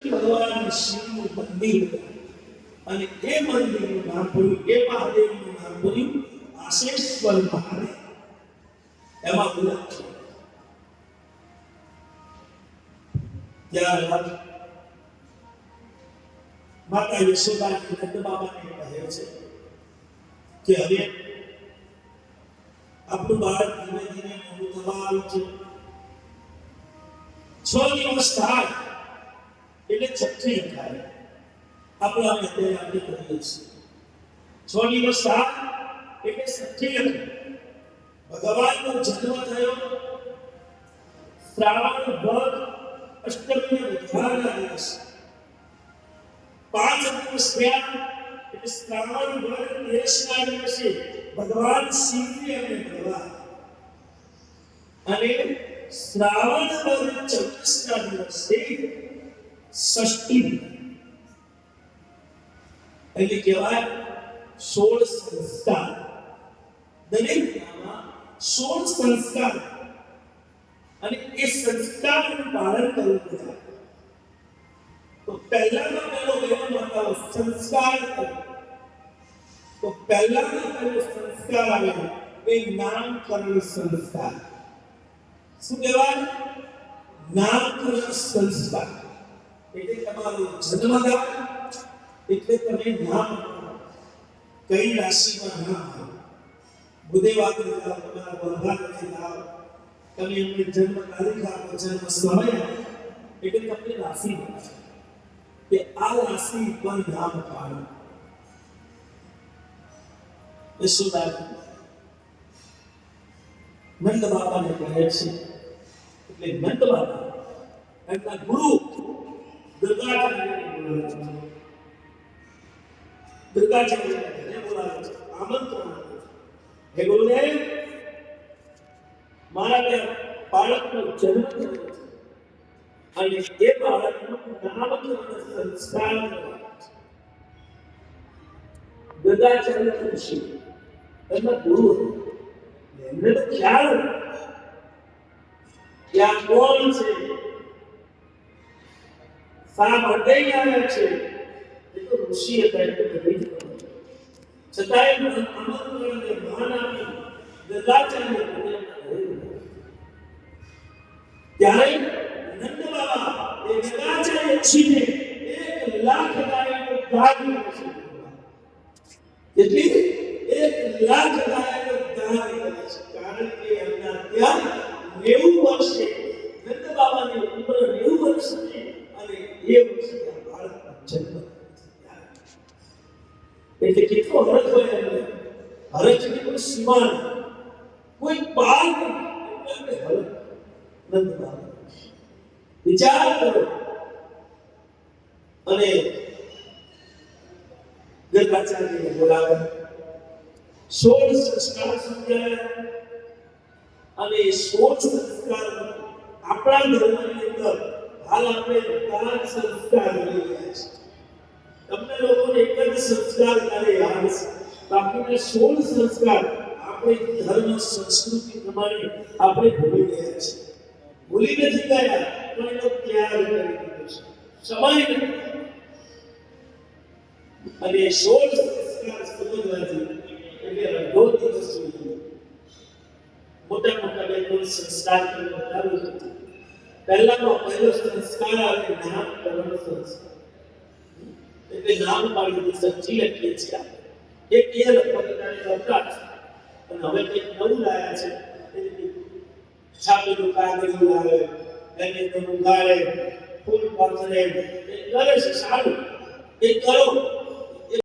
ભગવાન શિવનું મંદિર અને એ મંદિરનું નામ પડ્યું, એ મહાદેવનું નામ પડ્યું આશેશ્વર મહાદેવ. એમાં બોલા ત્યારબાદ માતા યશોદાજી નંદ બાબાને કહે છે કે હવે આપણું બાળક ધીમે ધીમે મોટું થવા આવ્યું છે. 6 દિવસ થાય એટલે છઠ્ઠી થાય. આપણે અત્યારે કરીએ છીએ 6 દિવસ થાય એટલે છઠ્ઠી. ભગવાનનો જન્મ થયો શ્રાવણ વદ અષ્ટમીના બુધવારના દિવસે. 5 દિવસ થયા એટલે શ્રાવણ વદ 13ના દિવસે ભગવાન શિવને અમે મળવા અને શ્રાવણ વદ 24ના દિવસે ષષ્ઠી એટલે કહેવાય 16 સંસ્કાર. દરેક 16 સંસ્કાર અને એ સંસ્કારનું પાલન કરવું પડે. તો પહેલાનો પહેલો કહેવાનો સંસ્કાર. તો પહેલાનો પહેલો સંસ્કાર આવે એ નામકરણ સંસ્કાર. શું કહેવાય? નામકરણ સંસ્કાર. એટલે તમારું જન્મદાન એટલે તમે નામ કઈ રાશિમાં નામ બુધવારે તમારા વર્ધાને લાવ તમે એમને જન્મ તારીખ આપો, જન્મ સમય એટલે તમને રાશિ મળશે કે આ રાશિ પર નામ પાડો. યશોદાજી નંદ બાબાને કહે છે એટલે નંદ બાબા એમના ગુરુ દુર્ગાચાર્યને બોલાવે છે, આમંત્રણ આપે છે. હે ગુરુદેવ, મારા બાળકનો જન્મ થયો છે અને એ બાળકનું નામકરણ સંસ્કાર દુર્ગાચાર્ય ઋષિ એમના ગુરુ એમને તો ખ્યાલ કે આ કોણ છે, શા માટે આવ્યા છે. એ તો ઋષિ હતા, છતાંય આમંત્રણને માન આપી દુર્ગાચાર્ય ત્યારે નંદ બાબા એ દુર્ગાચાર્ય ઋષિને 1 લાખ ગાયનો દાન કરે છે. એટલે 1 લાખ ગાયનો દાન કરે છે. કારણ કે એમના ત્યાં 90 વર્ષે નંદ બાબાની ઉંમર 90 વર્ષની અને એ વર્ષે બાળકનો જન્મ. એટલે કેટલો હરખ હોય એમને. હરખની કોઈ સીમા નહીં, કોઈ પાર નહીં. એટલે હરખ નંદ બાબા વિચાર કરો. અને દુર્ગાચાર્યને બોલાવે, 16 સંસ્કાર સમજાવ્યા અને 16 સંસ્કાર આપણા ધર્મની અંદર હાલ આપણે 5 સંસ્કાર લઈ રહ્યા છીએ. તમને લોકોને એક જ સંસ્કાર ક્યારે યાદ છે? બાકીના 16 સંસ્કાર આપણે ધર્મ સંસ્કૃતિ પ્રમાણે આપણે ભૂલી ગયા છીએ. ભૂલી નથી ગયા પણ એનો ત્યાગ કરી દીધો છે, સમય નથી. અને 16 સંસ્કાર સમજવાથી એટલે અડધો દિવસ જોઈએ. મોટા મોટા બે સંસ્કાર બતાવ્યું હતું. પહેલાનો પહેલો સંસ્કાર આવે નામકરણ સંસ્કાર. એટલે નામ પાડી સચ્ચી લખીએ છીએ. એક એ લખવાની કરતા અને હવે કંઈક નવું લાયા છે. છાપીનું કાગળિયું આવે, એને તેનું ગાળે ફૂલ પાથરે, એ કરે છે સારું, એ કરો.